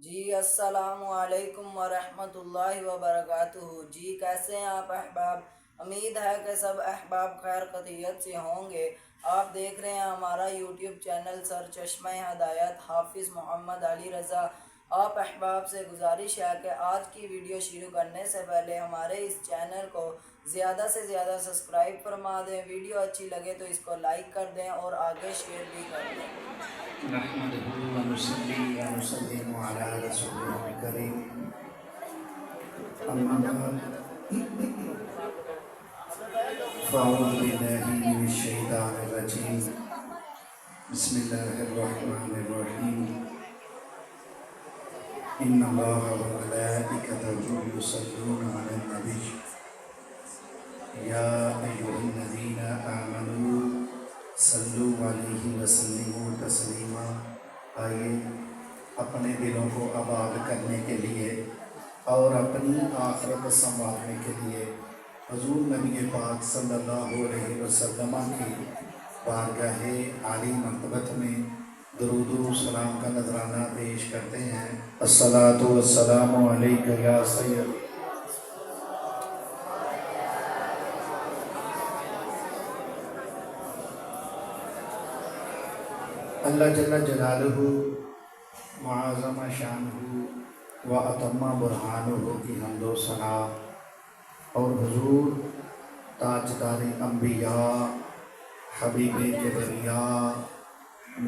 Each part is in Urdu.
جی السلام علیکم ورحمۃ اللہ وبرکاتہ۔ جی کیسے ہیں آپ احباب؟ امید ہے کہ سب احباب خیر قطعیت سے ہوں گے۔ آپ دیکھ رہے ہیں ہمارا یوٹیوب چینل سرچشمہ ہدایت حافظ محمد علی رضا۔ آپ احباب سے گزارش ہے کہ آج کی ویڈیو شروع کرنے سے پہلے ہمارے اس چینل کو زیادہ سے زیادہ سبسکرائب فرما دیں، ویڈیو اچھی لگے تو اس کو لائک کر دیں اور آگے شیئر بھی کر دیں۔ نحمده ونصلي ونسلم على رسوله الكريم أما بعد فأعوذ بالله من الشيطان الرجيم بسم الله الرحمن الرحيم إن الله وملائكته يصلون على النبي يا أيها الذين آمنوا صلوا عليه وسلموا تسلیما۔ آئیے اپنے دلوں کو آباد کرنے کے لیے اور اپنی آخرت سنوارنے کے لیے حضور نبی پاک صلی اللہ علیہ وسلم کی بارگاہ عالی مرتبت میں درود و سلام کا نذرانہ پیش کرتے ہیں۔ الصلاۃ والسلام علیک یا سید۔ اللہ جل جلالہ معظم شانہ و اتم برہانہ کی حمد و ثنا اور حضور تاجدار انبیاء حبیب کبریاء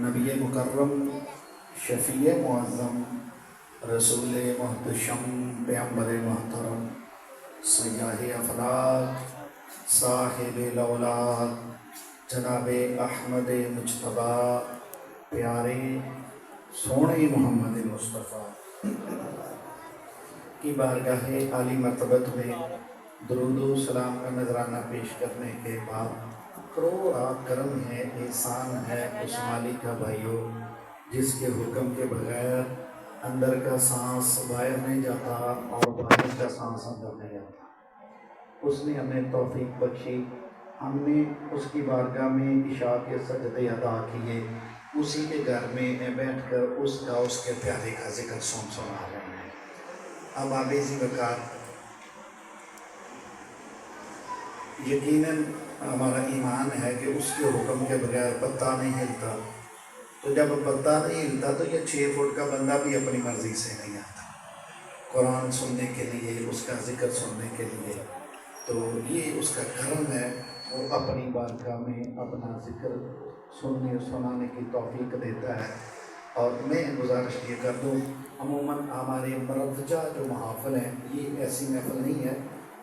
نبی مکرم شفیع معظم رسول محتشم پیغمبر محترم سیاہ افلاک صاحب الاولاد جناب احمد مجتبیٰ پیارے سونے محمد مصطفیٰ کی بارگاہ عالی مرتبت میں درود و سلام کا نذرانہ پیش کرنے کے بعد کروڑا کرم ہے، احسان ہے اس مالک کا بھائیو جس کے حکم کے بغیر اندر کا سانس باہر نہیں جاتا اور باہر کا سانس اندر نہیں جاتا۔ اس نے ہمیں توفیق بخشی، ہم نے اس کی بارگاہ میں عشاء کے سجدے ادا کیے، اسی کے گھر میں بیٹھ کر اس کے پیارے کا ذکر سنا رہے ہیں۔ اب آبیزی وقار یقیناً ہمارا ایمان ہے کہ اس کے حکم کے بغیر پتہ نہیں ہلتا، تو جب پتہ نہیں ہلتا تو یہ 6 فٹ کا بندہ بھی اپنی مرضی سے نہیں آتا قرآن سننے کے لیے، اس کا ذکر سننے کے لیے۔ تو یہ اس کا کرم ہے، وہ اپنی بارگاہ میں اپنا ذکر سنانے کی توفیق دیتا ہے۔ اور میں گزارش یہ کر دوں، عموماً ہمارے مردجہ جو محافل ہیں یہ ایسی محفل نہیں ہے،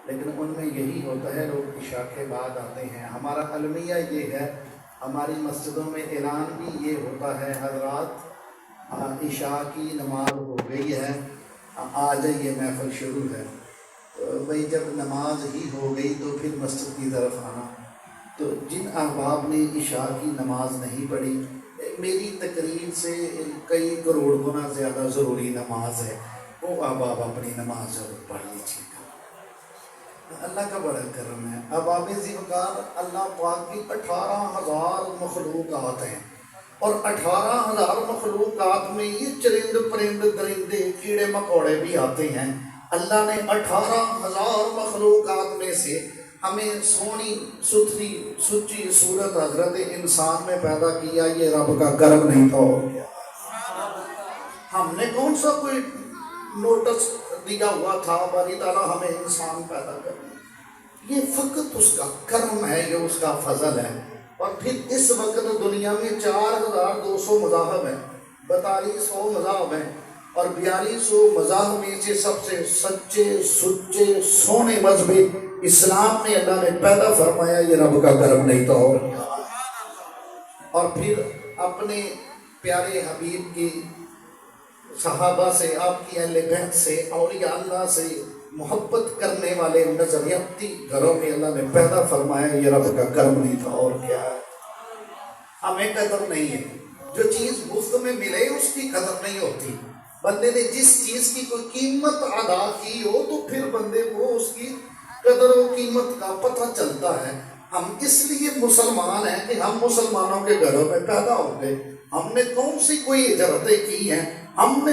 لیکن ان میں یہی ہوتا ہے، لوگ عشاء کے بعد آتے ہیں۔ ہمارا المیہ یہ ہے، ہماری مسجدوں میں اعلان بھی یہ ہوتا ہے، حضرات عشاء کی نماز ہو گئی ہے، آ جائیے محفل شروع ہے۔ بھئی جب نماز ہی ہو گئی تو پھر مسجد کی طرف آنا۔ تو جن احباب نے عشاء کی نماز نہیں پڑھی، میری تقریر سے کئی کروڑ گنا زیادہ ضروری نماز ہے، وہ احباب اپنی نماز ضرور پڑھ لیجیے گا۔ اللہ کا بڑا کرم ہے۔ اب آبیزی وقار اللہ پاک کی 18,000 مخلوقات ہیں، اور 18,000 مخلوقات میں یہ چرند پرند درندے کیڑے مکوڑے بھی آتے ہیں۔ اللہ نے 18,000 مخلوقات میں سے ہمیں سونی ستھری سچی صورت حضرت انسان میں پیدا کیا، یہ رب کا کرم نہیں تو ہو گیا۔ ہم نے کون سا کوئی نوٹس دیا ہوا تھا باری تعالیٰ ہمیں انسان پیدا کرنا؟ یہ فقط اس کا کرم ہے، یہ اس کا فضل ہے۔ اور پھر اس وقت دنیا میں 4,200 مذاہب ہیں، 4200 مذاہب ہیں، اور 4200 مذاہب میں سے سب سے سچے سچے سونے مذہب اسلام میں اللہ نے پیدا فرمایا، یہ رب کا کرم نہیں تو اور کیا۔ اور پھر اپنے پیارے حبیب کی صحابہ سے، آپ کی اہل بیت سے، اولیاء اللہ سے محبت کرنے والے نظریاتی گھروں میں اللہ نے پیدا فرمایا، یہ رب کا کرم نہیں تھا اور کیا ہے۔ ہمیں قدر نہیں ہے، جو چیز مفت میں ملے اس کی قدر نہیں ہوتی۔ بندے نے جس چیز کی کوئی قیمت ادا کی ہو تو پھر بندے کو اس کی قدر و قیمت کا پتہ چلتا ہے۔ ہم اس لیے مسلمان ہیں کہ ہم مسلمانوں کے گھروں میں پیدا ہو گئے۔ ہم نے کون سی کوئی ہجرتیں کی ہیں، ہم نے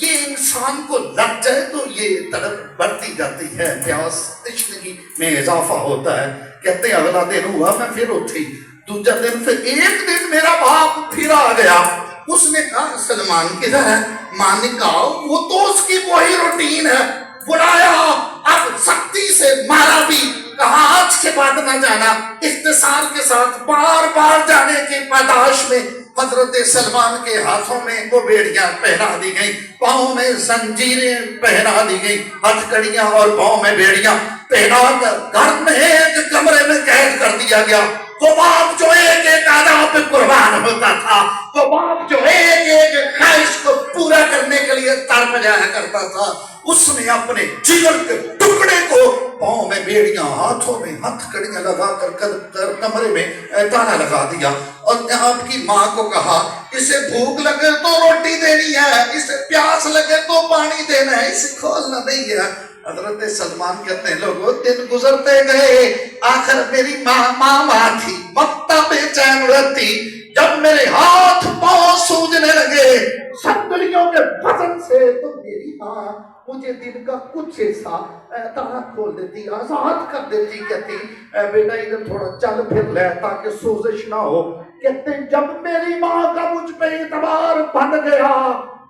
یہ انسان کو لگ جائے تو یہ تڑپ بڑھتی جاتی ہے، پیاس تشنگی میں اضافہ ہوتا ہے. کہتے ہیں اگلا دن ہوا میں پھر اٹھی، دوسرا دن پھر ایک دن میرا باپ پھر آ گیا. اس نے کہا سلمان کدھر ہے؟ ماں نے کہا وہ تو اس کی وہی روٹین ہے. بلایا، اب سختی سے مارا بھی، کہا آج کے بعد نہ جانا. اختصار کے ساتھ بار بار جانے کی پاداش میں حضرت سلمان کے ہاتھوں میں وہ بیڑیاں پہنا دی گئی، پاؤں میں زنجیریں پہنا دی گئی، ہتھ کڑیاں اور پاؤں میں بیڑیاں پہنا کر گھر میں ایک کمرے میں قید کر دیا گیا. وہ باپ جو ایک ایک آداب پہ قربان ہوتا تھا، وہ باپ جو ایک ایک خواہش کو پورا کرنے کے لیے تڑپ جایا کرتا تھا، اس نے اپنے جگر کے ٹکڑے کو پاؤں میں بیڑیاں، ہاتھوں میں ہتھ کڑیاں لگا کر کمرے میں تالا لگا دیا. اور آپ کی ماں کو کہا اسے بھوک لگے تو روٹی دینی ہے، اسے پیاس لگے تو پانی دینا ہے، اسے کھولنا نہیں ہے. حضرت سلمان کہتے ہیں لوگوں دن گزرتے گئے، آخر میری ماں تھی، مکتا بے چین رہتی. جب میرے ہاتھ پاؤں سوجنے لگے سندلیوں کے وزن سے، تو میری ماں مجھے دن کا کچھ حصہ تالا کھول دیتی، آزاد کر دیتی. کہتی بیٹا ادھر تھوڑا چل پھر لے تاکہ سوزش نہ ہو. کہتے ہیں جب میری ماں کا مجھ پہ اعتبار بن گیا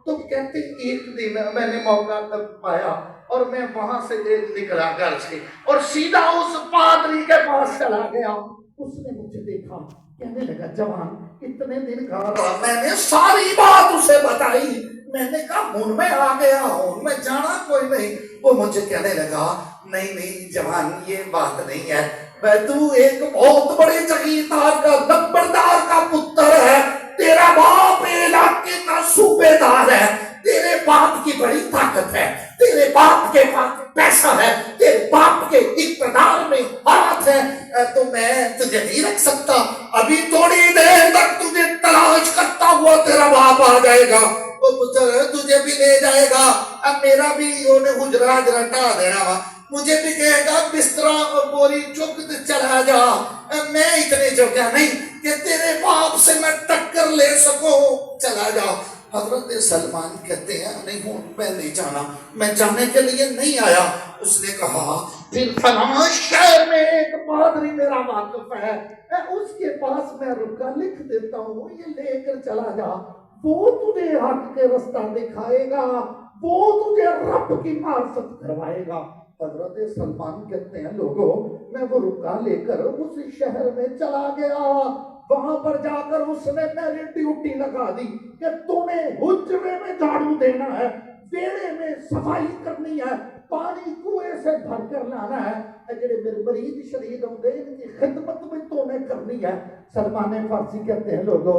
تو کہتے ایک دن میں نے موقع پایا اور میں وہاں سے نکلا گھر سے اور سیدھا اس پادری کے پاس چلا گیا. اس نے مجھے دیکھا، کہنے لگا جوان اتنے دن کہاں رہا؟ میں نے ساری بات اسے بتائی. میں نے کہا ہوں میں آ گیا ہوں، میں جانا کوئی نہیں. وہ مجھے کہنے لگا نہیں جوان یہ بات نہیں ہے، تو ایک بہت بڑے جگیردار کا نمبردار کا پتر ہے، تیرا باپ علاقے کا صوبے دار ہے، تیرے باپ کی بڑی طاقت ہے، تیرے باپ کے پاس پیسہ ہے، تیرے باپ کے اقتدار میں ہاتھ ہے، تو میں تجھے نہیں رکھ سکتا. ابھی تھوڑی دیر تک تجھے تلاش کرتا ہوا تیرا باپ آ جائے گا، وہ پتر تجھے بھی لے جائے گا. اب میرا بھی انہیں حجرہ ٹا دینا وا، مجھے بھی کہے گا بستر اور بوری چک چلا جا. میں اتنے جوگا نہیں کہ تیرے باپ سے میں ٹکر لے سکوں، چلا جا. حضرت سلمان کہتے ہیں نہیں ہوں میں نہیں جانا، میں جانے کے لیے نہیں آیا. اس نے کہا پھر فلاں شہر میں ایک پادری میرا واقف ہے، اس کے پاس میں رکا لکھ دیتا ہوں، یہ لے کر چلا جا، وہ تجھے حق کے رستہ دکھائے گا، وہ تجھے رب کی معرفت کروائے گا. حضرت سلمان کہتے ہیں لوگوں میں وہ رکا لے کر اس شہر میں چلا گیا. وہاں پر جا کر اس نے میری ڈیوٹی لگا دی کہ تو نے حجرے میں جھاڑو دینا ہے، بیڑے میں صفائی کرنی ہے، پانی کنویں سے بھر کر لانا ہے، جڑے میرے مریض شدید ہوتے ان کی خدمت میں تو نے کرنی ہے. سلمان فارسی کہتے ہیں لوگوں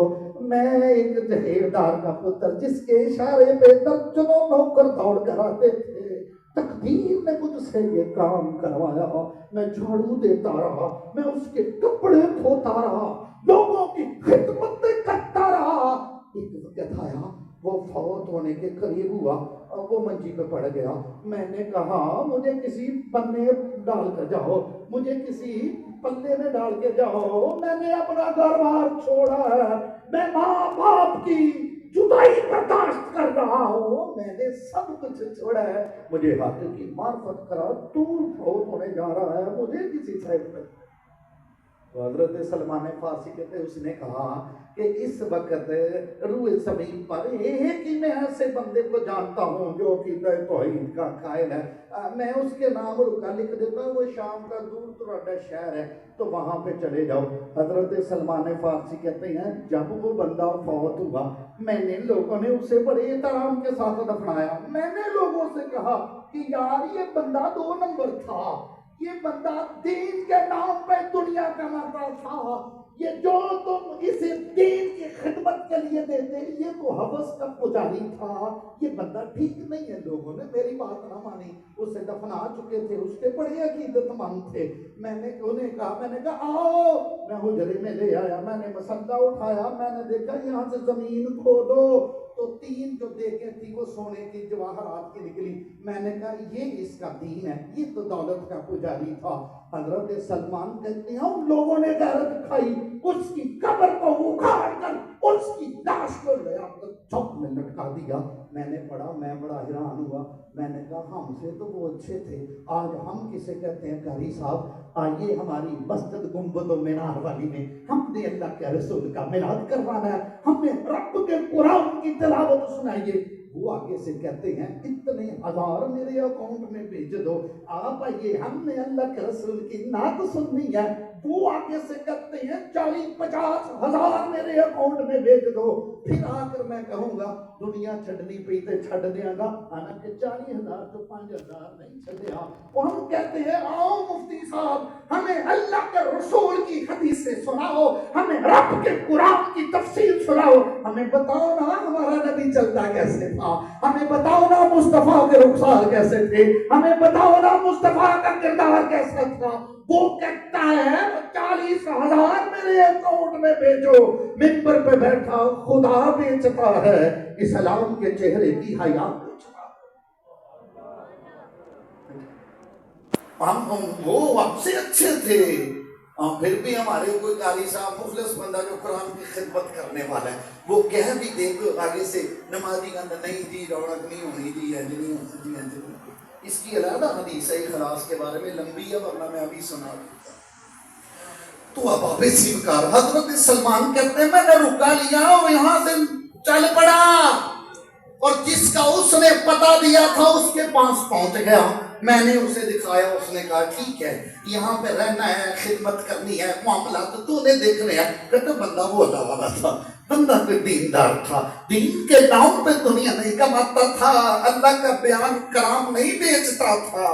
میں ایک جگیردار کا پتر جس کے اشارے پہ درجنوں نوکر دوڑ کر آتے تھے، تقدیر نے مجھ سے یہ کام کروایا، میں جھاڑو دیتا رہا، میں اس کے کپڑے دھوتا رہا، لوگوں کی خدمت کرتا رہا. ایک وقت آیا وہ فوت ہونے کے قریب ہوا اور وہ منجی پہ پڑ گیا. میں نے کہا مجھے کسی پنے ڈال کر جاؤ، مجھے کسی پلے میں ڈال کے جاؤ، میں نے اپنا گھر بار چھوڑا ہے، میں ماں باپ کی جدائی برداشت کر رہا ہوں، میں نے سب کچھ چھوڑا ہے، مجھے حق کی معرفت کرا، تو فوت ہونے جا رہا ہے، مجھے کسی صاحب میں. حضرت سلمان فارسی کہتے اس نے کہا کہ اس وقت روئے زمین پر ایک ہی میں ایسے بندے کو جانتا ہوں جو کہ توحید کا قائل ہے، میں اس کے نام رکا لکھ دیتا ہوں، وہ شام کا دور دراڈا شہر ہے، تو وہاں پہ چلے جاؤ. حضرت سلمان فارسی کہتے ہیں جب وہ بندہ فوت ہوا میں نے لوگوں نے اسے بڑے احترام کے ساتھ دفنایا. میں نے لوگوں سے کہا کہ یار یہ بندہ 2 نمبر تھا، یہ بندہ دین کے نام پہ دنیا کماتا تھا، یہ جو تم اسے دین کی خدمت کے لیے دیتے یہ تو حوث کا پجاری تھا، یہ بندہ ٹھیک نہیں ہے. لوگوں نے میری بات نہ مانی، اسے دفنا چکے تھے، اس کے بڑے عقیدت مند تھے. میں نے کہا آؤ، میں حجرے میں لے آیا، میں نے مسلح اٹھایا، میں نے دیکھا یہاں سے زمین کھودو تو 3 جو دیکھیں تھی وہ سونے کی جواہرات کی نکلی. میں نے کہا یہ اس کا دین ہے، یہ تو دولت کا پجاری تھا. حضرت سلمان کہتے ہیں ان لوگوں نے غیرت کھائی، اس کی قبر کو اکھاڑ کر اس کی لاش کو لے آ کر چوک میں لٹکا دیا. میں نے پڑھا، میں بڑا حیران ہوا. میں نے کہا ہم سے تو وہ اچھے تھے، آج ہم کسے کہتے ہیں قاری صاحب آئیے ہماری مسجد گنبد و مینار والی میں ہم نے اللہ کے رسول کا میلاد کروانا ہے، ہمیں رب کے قرآن کی تلاوت سنائیے. وہ آگے سے کہتے ہیں اتنے ہزار میرے اکاؤنٹ میں بھیج دو. آپ آئیے ہم نے اللہ کے رسول کی نعت سننی ہے. وہ آگے سے کہتے ہیں 40-50 ہزار میرے اکاؤنٹ میں بھیج دو. پھر آ کر میں کہوں گا دنیا چھڑنی پی تے چھڑ دیا گا، حالانکہ 40,000 تو 5,000 نہیں چھڑیا. اور ہم کہتے ہیں آؤ مفتی صاحب ہمیں اللہ کے رسول کی حدیثیں سناؤ، ہمیں رب کے قرآن کی تفسیر سناؤ، ہمیں بتاؤ نا ہمارا نبی چلتا کیسے تھا، ہمیں بتاؤ نا مصطفیٰ کے رخسار کیسے تھے، ہمیں بتاؤ نا مصطفیٰ کا کردار کیسا تھا. وہ کہتا ہے 40,000 میرے اکاؤنٹ میں بھیجو. ممبر پہ بیٹھا خدا بیچتا ہے، اسلام کے چہرے کی حیا بیچتا ہے. وہ ہم سے اچھے تھے، پھر بھی ہمارے کوئی قاری صاحب مخلص بندہ جو قرآن کی خدمت کرنے والا ہے وہ کہہ بھی دے تو آگے سے نمازی کا نہیں جی رونق نہیں ہونی جی نہیں ہونی جی. اس کی علیحدہ حدیث ہے اخلاص کے بارے میں، لمبی ہے ورنہ میں ابھی سنا دیتا. تو اب آپ سیوکار حضرت سلمان کہتے ہیں میں نے رکا لیا اور یہاں سے چل پڑا اور جس کا اس نے پتہ دیا تھا اس کے پاس پہنچ گیا. میں نے اسے دکھایا، اس نے کہا ٹھیک ہے یہاں پہ رہنا ہے، خدمت کرنی ہے، معاملات تو نے دیکھنے ہیں. کہتے بندہ وہ اللہ والا تھا، بندہ پہ دیندار تھا، دین کے نام پہ دنیا نہیں کماتا تھا، اللہ کا بیان کرام نہیں بیچتا تھا.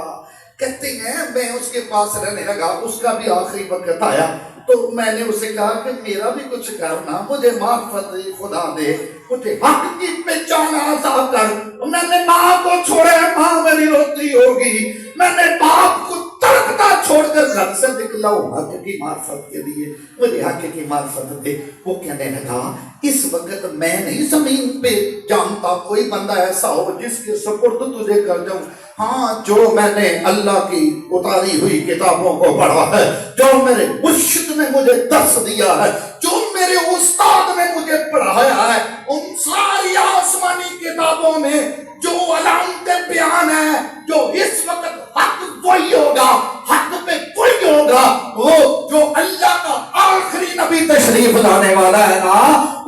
کہتے ہیں میں اس کے پاس رہنے لگا، اس کا بھی آخری وقت آیا تو میں نے اسے کہا کہ میرا بھی کچھ کرنا، مجھے معرفت خدا دے، مجھے حق کی پہچان عطا کر. میں نے ماں کو چھوڑے، ماں میری روتی ہوگی، میں نے باپ کو تڑکتا چھوڑ کر گھر سے نکلا ہوں حق کی معرفت کے لیے، مجھے حق کی معرفت دے. وہ کہنے لگا اس وقت میں نہیں زمین پہ جانتا کوئی بندہ ایسا ہو جس کے سپرد تجھے کر جاؤں. ہاں جو میں نے اللہ کی اتاری ہوئی کتابوں کو پڑھا ہے، جو میرے مرشد نے مجھے درس دیا ہے، جو میرے استاد نے مجھے پڑھایا ہے، ان ساری آسمانی کتابوں میں جو علامتیں بیان ہیں، جو اس وقت حق وہی ہوگا، حق پہ وہی ہوگا، وہ جو اللہ کا آخری نبی تشریف لانے والا ہے نا،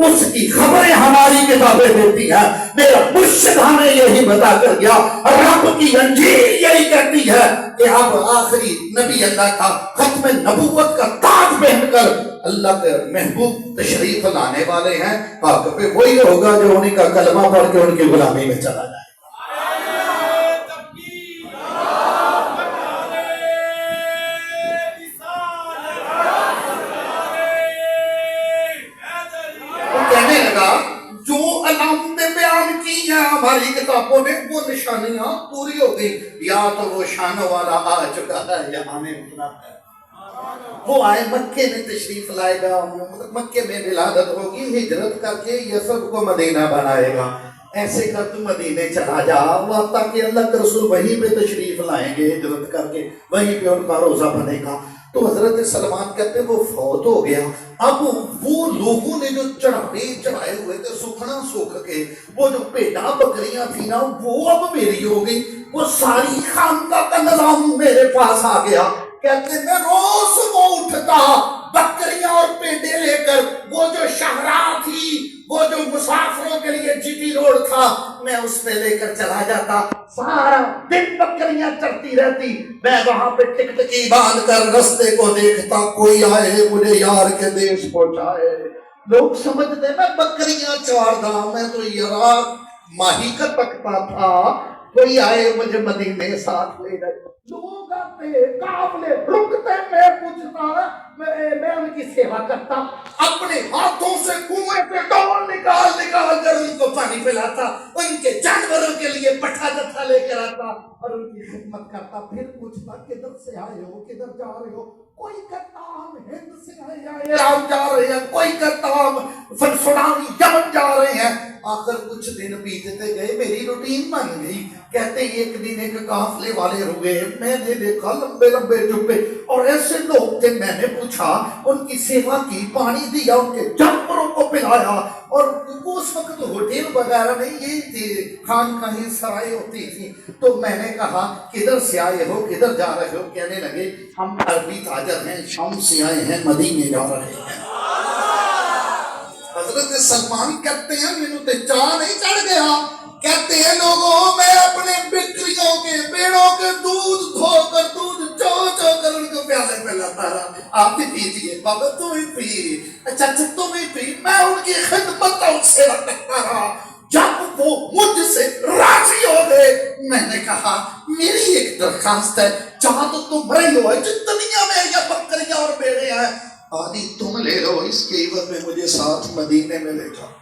اس کی خبریں ہماری کتابیں دیتی ہیں. میرا مرشد ہمیں یہی بتا کر گیا، رب کی انجیل یہی کہتی ہے کہ اب آخری نبی اللہ کا ختم نبوت کا تاج پہن کر اللہ کے محبوب تشریف لانے والے ہیں. حق پہ وہی ہوگا جو انہیں کا کلمہ پڑھ کے ان کی غلامی میں چلا جائے. کہنے لگا جو علامتیں بیان کی ہیں ہماری کتابوں نے وہ نشانیاں پوری ہو گئی، یا تو وہ شان والا آ چکا ہے یا آنے اتنا ہے. وہ آئے مکے میں تشریف لائے گا، مکے میں ولادت ہوگی، ہجرت کر کے یثرب کو مدینہ بنائے گا. ایسے کر تو مدینے چلا جا، وہ تاکہ اللہ کے رسول وہیں پہ تشریف لائیں گے ہجرت کر کے، وہیں پہ ان کا روزہ بنے گا. تو حضرت سلمان کہتے ہیں وہ فوت ہو گیا. اب وہ لوگوں نے جو چڑھائے ہوئے تھے سکھنا سکھ کے، وہ جو پیڑا بکریاں تھی نا وہ اب میری ہو گئی. وہ ساری خانقاہ کا نظام میرے پاس آ گیا. کہتے میں روز وہ اٹھتا بکریاں اور پیڑے لے کر، وہ جو شاہراہ تھی، وہ جو مسافروں کے لیے جی ٹی روڈ تھا، میں اس پہ لے کر چلا جاتا. سارا دن بکریاں چرتی رہتی، میں وہاں پہ ٹکٹکی باندھ کر رستے کو دیکھتا، کوئی آئے مجھے یار کے دیش پہنچائے. لوگ سمجھتے میں بکریاں چاردا، میں تو یار ماہی کا تکتا تھا، کوئی آئے مجھے مدینے ساتھ لے گئے. لوگ آتے قافلے رکتے، میں پوچھتا، میں ان کی سیوا کرتا، اپنے ہاتھوں سے کنویں سے ڈول نکال کر ان کو پانی پلاتا، ان کے جانوروں کے لیے پٹھا جتھا لے کر آتا اور ان کی خدمت کرتا. پھر پوچھتا کدھر سے آئے ہو، کدھر جا رہے ہو؟ کوئی کہتا ہم ہند سے آئے یا ایران جا رہے ہیں، کوئی کہتا ہم سنامی یمن جا رہے ہیں. آخر کچھ دن بیتتے گئے، میری روٹین بن گئی. کہتے ایک دن ایک قافلے والے ہوئے، میں نے دیکھا لمبے لمبے جبے اور ایسے لوگ تھے. میں نے پوچھا ان کی سیوا کی، پانی دیا، ان کے جانوروں کو پلایا. اور اس وقت ہوٹل وغیرہ نہیں، یہ تھی خان کہیں سرائے ہوتی تھی. تو میں نے کہا کدھر سے آئے ہو، کدھر جا رہے ہو؟ کہنے لگے ہم عربی تاجر ہیں، شام سے آئے ہیں، مدینے جا رہے ہیں. حضرت سلمان کہتے ہیں مینوں تے چاہ نہیں چڑھ گیا. کہتے ہیں لوگوں میں اپنے بکریوں کے بیڑوں کے دودھ دھو کر دودھ چو چو کر ان کو پیالے میں لاتا رہا. آپ بھی پیجیے بابا، تم ہی پی، اچھا تم ہی پی. میں ان کی خدمتوں سے لگتا رہا. جب وہ مجھ سے راضی ہو گئے میں نے کہا میری ایک درخواست ہے، جہاں تو تم رہی ہو جتنی میری بکریاں اور بیڑے ہیں آدھی تم لے لو، اس کے عوض میں مجھے ساتھ مدینے میں لے جاؤ.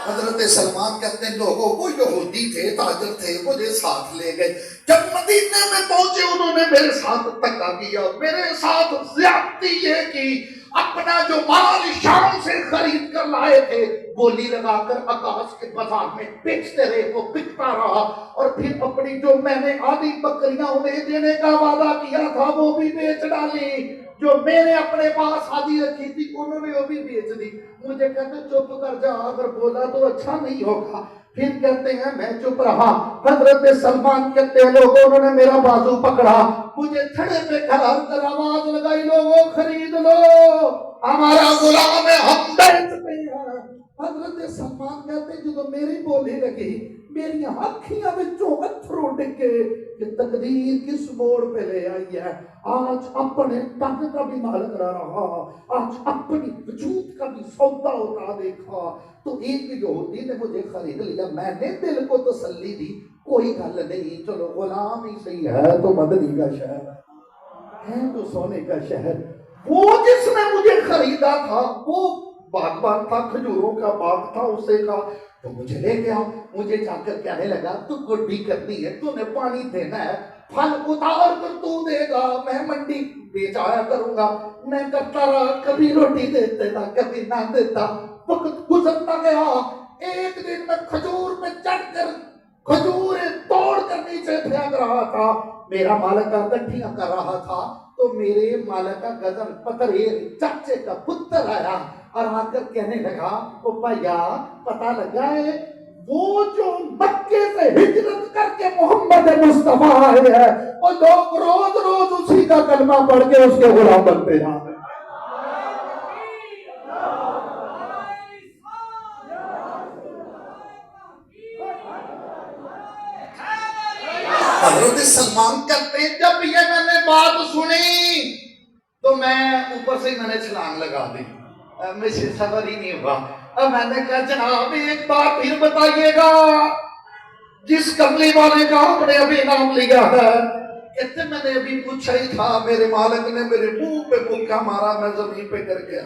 حضرت سلمان کہتے ہیں لوگوں وہ یہودی تھے، تاجر تھے، مجھے ساتھ لے گئے. جب مدینے میں پہنچے انہوں نے میرے ساتھ دھکا کیا، میرے ساتھ زیادتی یہ کی. اپنا جو مال شام سے خرید کر لائے تھے بولی لگا کر آکاش کے بازار میں بیچتے رہے، وہ بکتا رہا. اور پھر اپنی جو میں نے آدھی بکریاں انہیں دینے کا وعدہ کیا تھا وہ بھی بیچ ڈالی. جو میں نے اپنے پاس آدھی رکھی تھی انہوں نے وہ بھی بیچ دی. مجھے کہتے چپ کر جا، اگر بولا تو اچھا نہیں ہوگا. پھر کہتے ہیں میں چپ رہا. حضرت سلمان کہتے ہیں لوگوں انہوں نے میرا بازو پکڑا، مجھے تھڑے پہ کھڑا کر آواز لگائی لوگوں خرید لو، ہمارا غلام ہے، ہم بیچتے ہیں. حضرت سلمان کہتے ہیں جب میری بولی لگی میری آنکھیاں وچوں اتھرو ڈگے کہ تقدیر کس موڑ پہ لے آئی ہے. آج اپنے تن کا بھی مالک نہ رہا، آج اپنی وجود کا بھی سودا ہوتا دیکھا. تو ایک یہودی نے مجھے خرید لیا. میں نے دل کو تسلی دی کوئی گل نہیں، چلو غلام ہی صحیح ہے تو مدنی کا شہر ہے تو سونے کا شہر. وہ جس نے مجھے خریدا تھا وہ باغبان تھا، کھجوروں کا باغ تھا، اسے کا تو مجھے لے گیا. مجھے جا کر کہنے لگا تو گڈی کرنی ہے، تو نے پانی دینا ہے، پھل اتار کر تو دے گا، میں منڈی بیچ آیا کروں گا. میں کرتا رہا، کبھی روٹی دیتے تھا کبھی نہ دیتا. وقت گزرتا گیا. ایک دن میں کھجور پہ چڑھ کر کھجوریں توڑ کر نیچے پھینک رہا تھا. میرا مالک گٹھیاں کر رہا تھا تو میرے مالک کا گزن پتریر چچے کا پتر آیا اور آ کر کہنے لگا او بھیا پتہ لگا ہے وہ جو مکے سے ہجرت کر کے محمد مصطفیٰ آئے ہیں اور لوگ روز روز اسی کا کلمہ پڑھ کے اس کے غلام بنتے جا رہے ہیں. حضرت سلمان کہتے ہیں جب یہ میں نے بات سنی تو میں اوپر سے میں نے چھلانگ لگا دی، مجھ سے صبر ہی نہیں ہوا. اب میں نے کہا جناب ایک بات پھر بتائیے گا، جس کملی والے کا آپ نے ابھی نام لیا ہے. کہتے میں نے ابھی پوچھا ہی تھا، میرے مالک نے میرے منہ پہ پھونکا مارا، میں زمین پہ گر گیا.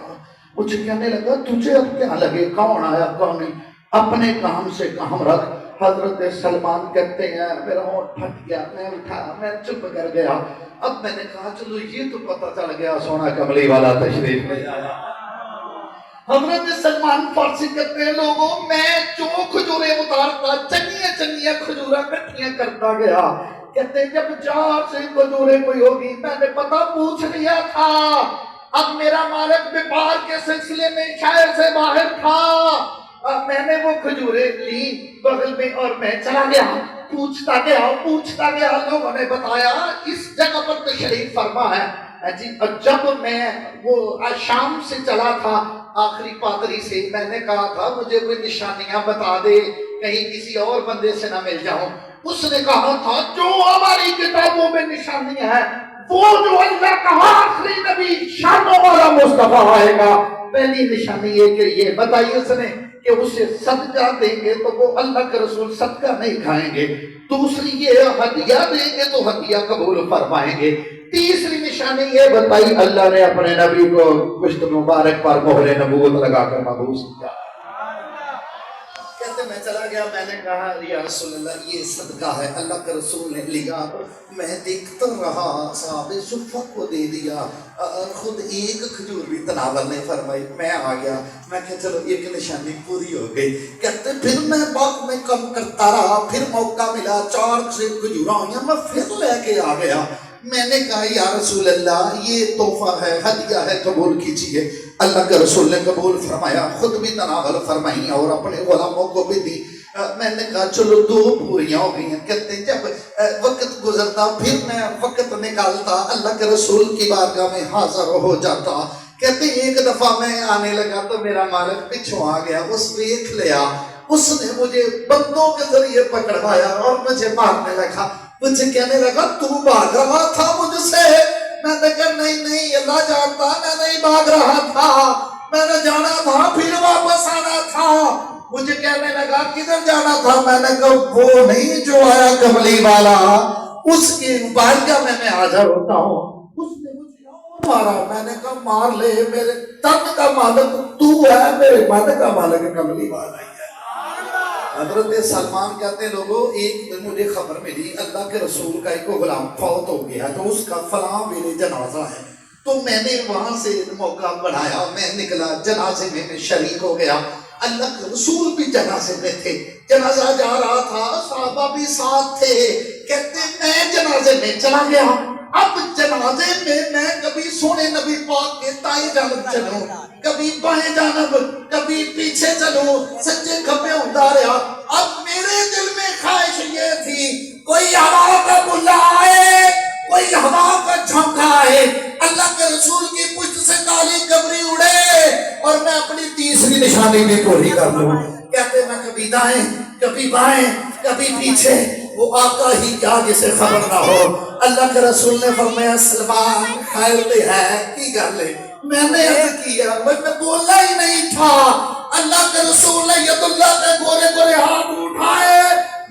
مجھے کہنے لگا تجھے اب کیا لگے کون آیا کون نہیں، اپنے کام سے کام رکھ. حضرت سلمان کہتے ہیں میرا ہونٹ پھٹ گیا، میں اٹھا، میں چپ کر گیا. اب میں نے کہا چلو یہ تو پتہ چل گیا سونا کملی والا تشریف لے آیا. حضرت سلمان فارسی کہتے ہیں لوگوں میں جو کھجوریں اتارتا چنگیاں چنگیاں کھجوریں کٹھیاں کرتا گیا. کہتے ہیں جب 4 سے کھجوریں کوئی ہوگی میں نے پتہ پوچھ لیا تھا. اب میرا مالک بیپار کے سلسلے میں شہر سے باہر تھا. اب میں نے وہ کھجوریں لی بغل میں اور میں چلا گیا. پوچھتا گیا لوگوں نے بتایا اس جگہ پر تشریف فرما ہے جی. اور جب میں وہ شام سے چلا تھا آخری پادری سے میں نے کہا تھا مجھے کوئی نشانیاں بتا دے کہیں کسی اور بندے سے نہ مل جاؤں. اس نے کہا تھا جو ہماری کتابوں میں نشانی ہے وہ جو اللہ کا آخری نبی شانوں والا مصطفیٰ آئے گا. پہلی نشانی یہ کہ یہ بتائی اس نے کہ اسے صدقہ دیں گے تو وہ اللہ کے رسول صدقہ نہیں کھائیں گے. دوسری یہ ہدیہ دیں گے تو ہدیہ قبول فرمائیں گے. تیسری نشانی یہ بتائی اللہ نے اپنے نبی کو پشت مبارک پر مہر نبوت لگا کر مبعوث کیا. کہتے میں چلا گیا، میں نے کہا یا رسول اللہ یہ صدقہ ہے. اللہ کے رسول نے لیا، میں دیکھتا رہا، صحابہ صفہ کو دے دیا، خود ایک کھجور بھی تناول نہیں فرمائی. میں آ گیا، میں کہا چلو ایک نشانی پوری ہو گئی. کہتے پھر میں باغ میں کم کرتا رہا، پھر موقع ملا 4 سے کھجوراں آئیں میں پھر لے کے آ گیا. میں نے کہا یا رسول اللہ یہ تحفہ ہے، ہدیہ ہے، قبول کیجئے۔ اللہ کے رسول نے قبول فرمایا، خود بھی تناول فرمائی اور اپنے غلاموں کو بھی دی۔ میں نے کہا چلو 2 پوریاں ہو گئی ہیں۔ کہتے ہیں جب وقت گزرتا پھر میں وقت نکالتا اللہ کے رسول کی بارگاہ میں حاضر ہو جاتا۔ کہتے ہیں ایک دفعہ میں آنے لگا تو میرا مالک پیچھوں آ گیا، اس دیکھ لیا، اس نے مجھے بندوں کے ذریعے پکڑوایا اور مجھے مارنے لگا۔ مجھے کہنے لگا تو بھاگ رہا تھا مجھ سے؟ میں نے کہا نہیں اللہ جانتا میں نہیں بھاگ رہا تھا، میں نے جانا تھا پھر واپس آنا تھا۔ مجھے کہنے لگا کدھر جانا تھا؟ میں نے کہا وہ نہیں جو آیا کملی والا، اس کی بارگاہ میں حاضر ہوتا ہوں۔ اس نے مجھے اور مارا۔ میں نے کہا مار لے، میرے تن کا مالک تو ہے، میرے من کا مالک کملی والا ہی ہے۔ حضرت سلمان کہتے ہیں لوگوں ایک دن مجھے خبر ملی اللہ کے رسول کا ایک غلام فوت ہو گیا تو اس کا فلاں میرے جنازہ ہے، تو میں نے وہاں سے موقع بڑھایا، میں نکلا جنازے میں شریک ہو گیا۔ اللہ کے رسول بھی جنازے میں تھے، جنازہ جا رہا تھا، صحابہ بھی ساتھ تھے۔ کہتے میں جنازے میں چلا گیا۔ اب جنازے میں میں کبھی سونے نبی پاک کے دائیں جانب چلوں، کبھی بائیں جانب، کبھی پیچھے چلوں، سجے کھپے ہوتا رہا۔ اب میرے دل میں خواہش یہ تھی کوئی ہوا کا بلا آئے، کوئی ہوا کا جھونکا آئے، اللہ کے رسول کی پشت سے کالی قبری اڑے اور میں اپنی تیسری نشانی بھی پوری کر لوں۔ کہتے میں کبھی دائیں کبھی بائیں کبھی پیچھے، وہ آقا ہی کیا جسے خبر نہ ہو۔ اللہ کے رسول نے فرمایا سلمان خیر دے ہے کی گل ہے؟ میں نے عرض کیا میں بولا ہی نہیں تھا۔ اللہ کے رسول نے ید اللہ کے گورے گورے ہاتھ اٹھائے،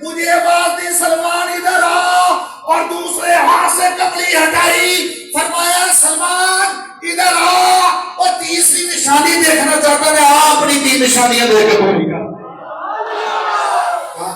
مجھے آواز دی سلمان ادھر آ، اور دوسرے ہاتھ سے کملی ہٹائی، فرمایا سلمان ادھر آ، اور تیسری نشانی دیکھنا چاہتا ہے اپنی 3 نشانیاں دیکھ کے پوری کر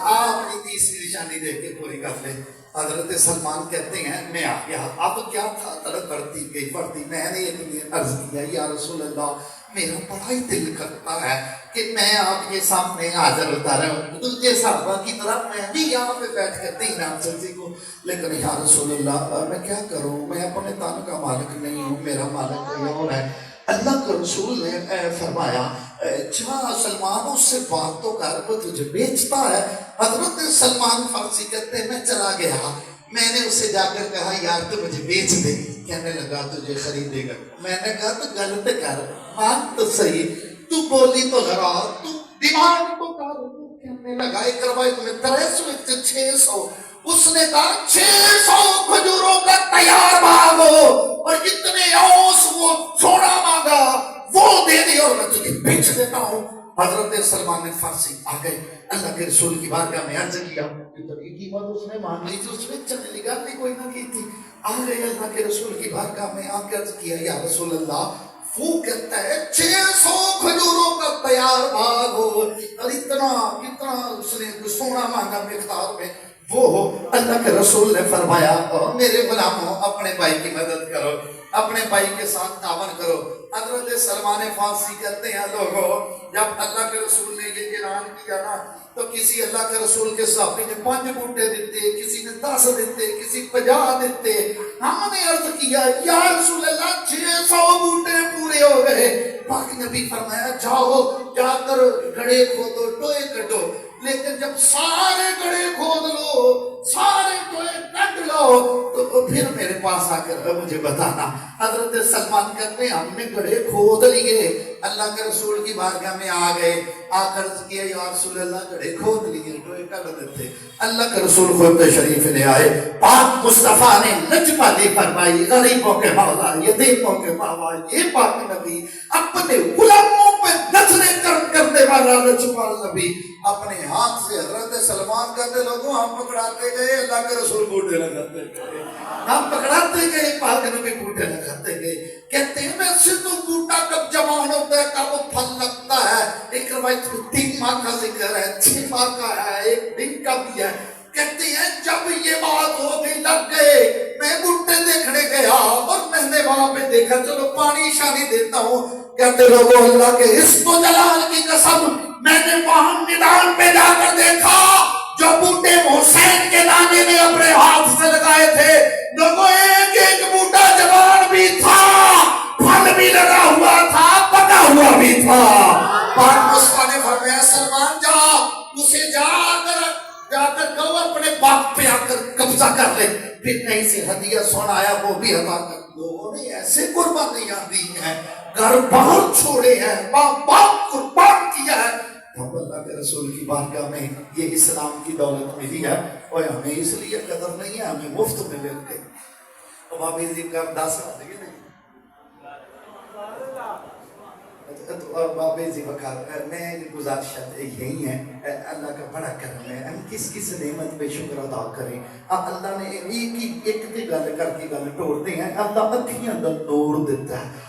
اپنی تیسری نشانی دیکھ کے پوری کر لے۔ حضرت سلمان کہتے ہیں میں آ گیا، اب کیا تھا طلب بڑھتی گئی، میں نے یہ عرض کیا یا رسول اللہ میرا بڑا ہی دل کرتا ہے کہ میں آپ کے سامنے حاضر ہوتا رہا، دوسرے صحابہ کی طرح میں بھی یہاں پہ بیٹھ کر دین آپ سلسی کو، لیکن یا رسول اللہ میں کیا کروں، میں اپنے تن کا مالک نہیں ہوں، میرا مالک کوئی اور ہے۔ اللہ کے رسول نے فرمایا جا سلمان اس سے بات تو کر، وہ تجھے بیچتا ہے۔ حضرت سلمان فارسی کہتے ہیں میں چلا گیا، میں نے اسے جا کر کہا یار تو مجھے بیچ دے، کہنے لگا تجھے خریدے گا۔ میں نے کہا تو غلط کر، مان تو صحیح، تو بولی تو ذرا، تو ڈیمانڈ تو کر۔ کہنے لگا ایک روایت میں 300 600، اس نے کہا 600 کھجوروں کا تیار باغ ہو اور اتنے اوس وہ سونا مانگا وہ دے دی اور میں تجھے بیچ دیتا ہوں۔ حضرت سلمان نے فارسی آ گئے، اللہ کے رسول کی بارگاہ میں عرض کیا، قیمت اس نے مان لی تھی، اس نے چلنے لگا بھی کوئی نہ کی تھی۔ آ گئے اللہ کے رسول کی بارگاہ میں آ کے عرض کیا یا رسول اللہ وہ کہتا ہے 600 کھجوروں کا تیار باغ ہو اور اتنا اس نے سونا مانگا مقدار میں وہ ہو۔ اللہ کے رسول نے فرمایا میرے غلاموں اپنے بھائی کی مدد کرو، اپنے بھائی کے ساتھ تعاون کرو۔ حضرت سلمان فارسی کہتے ہیں لوگوں جب اللہ کے رسول نے یہ اعلان کیا نا تو کسی اللہ کے رسول کے صحابی نے 5 بوٹے دیتے، کسی نے 10 دیتے، کسی 50 دیتے۔ ہم نے عرض کیا یا رسول اللہ 600 بوٹے پورے ہو گئے۔ پاک نبی فرمایا جاؤ جا کر گڑھے کھودو، ٹوئے کٹو، لیکن جب سارے گڑھے کھود لو، سارے ٹوئے کٹ لو تو پھر میرے پاس آ کر مجھے بتانا۔ حضرت سلمان کہتے ہیں ہم نے گڑھے کھود لیے، اللہ کے رسول کی بارگاہ میں آ گئے، آ کر کیا یا رسول اللہ گڑھے کھود لیے، ٹوئے کٹ دیتے۔ اللہ کے رسول خود شریف لے آئے، پاک مصطفیٰ نے نجمہ فرمائی غریبوں کے مولا یتیموں کے مولا، یہ پاک نبی اپنے غلاموں پہ نظریں کرنے والا رجوع نبی اپنے ہاتھ سے حضرت سلمان کہتے لوگوں ہم پکڑاتے گئے اللہ کے رسول بوٹے لگاتے گئے، ہم پکڑاتے گئے پاک نبی بوٹے لگاتے گئے۔ کہتے ہیں میں سدھو بوٹا کب جوان ہوتا ہے کب وہ پھل لگتا ہے۔ ایک روایت میں 3 ماہ کا ذکر ہے، 6 ماہ کا ہے، 1 دن کا بھی ہے۔ کہتے ہیں جب یہ بات ہو گئی لگ گئے، میں بوٹے دیکھنے گیا اور میں نے وہاں پہ دیکھا چلو پانی شانی دیتا ہوں۔ کہتے لوگوں اللہ کے عزت و جلال کی قسم میں نے وہاں میدان پہ جا کر دیکھا جو بوٹے حسین کے نانے نے اپنے ہاتھ سے لگائے تھے، لوگوں ایک آپ پہ آ کر قبضہ کر لے، پھر کہیں سے ہدیہ سنایا وہ بھی عطا کر۔ لوگوں نے ایسے قربانیاں دی ہیں، گھر باہر چھوڑے ہیں، ماں باپ قربان کیا ہے، ہم اللہ کے رسول کی بارگاہ میں یہ اسلام کی دولت ملی ہے اور ہمیں اس لیے قدر نہیں ہے، ہمیں مفت میں ملتے۔ اب آپ یہ ذکر کا 10 آ گئے نہیں تو بابے جی وقار میں گزارشات یہی ہے، اللہ کا بڑا کرم ہے، ہم کس کس نعمت پہ شکر ادا کریں۔ اللہ نے ایک کی گل کر کے گل توڑتے ہیں، اللہ اکھیاں دا نور دیتا ہے۔